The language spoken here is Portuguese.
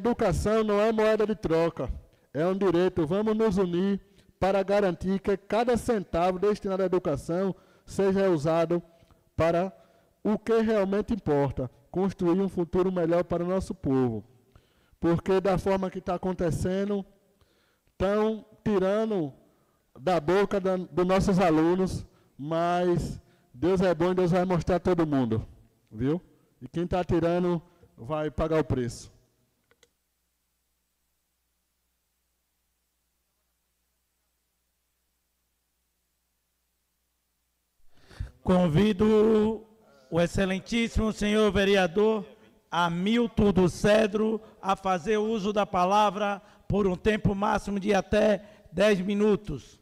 Educação não é moeda de troca, é um direito. Vamos nos unir para garantir que cada centavo destinado à educação seja usado para o que realmente importa, construir um futuro melhor para o nosso povo. Porque da forma que está acontecendo, estão tirando da boca dos nossos alunos, mas Deus é bom e Deus vai mostrar a todo mundo, viu? E quem está tirando vai pagar o preço. Convido o excelentíssimo senhor vereador Hamilton do Cedro a fazer uso da palavra por um tempo máximo de até 10 minutos.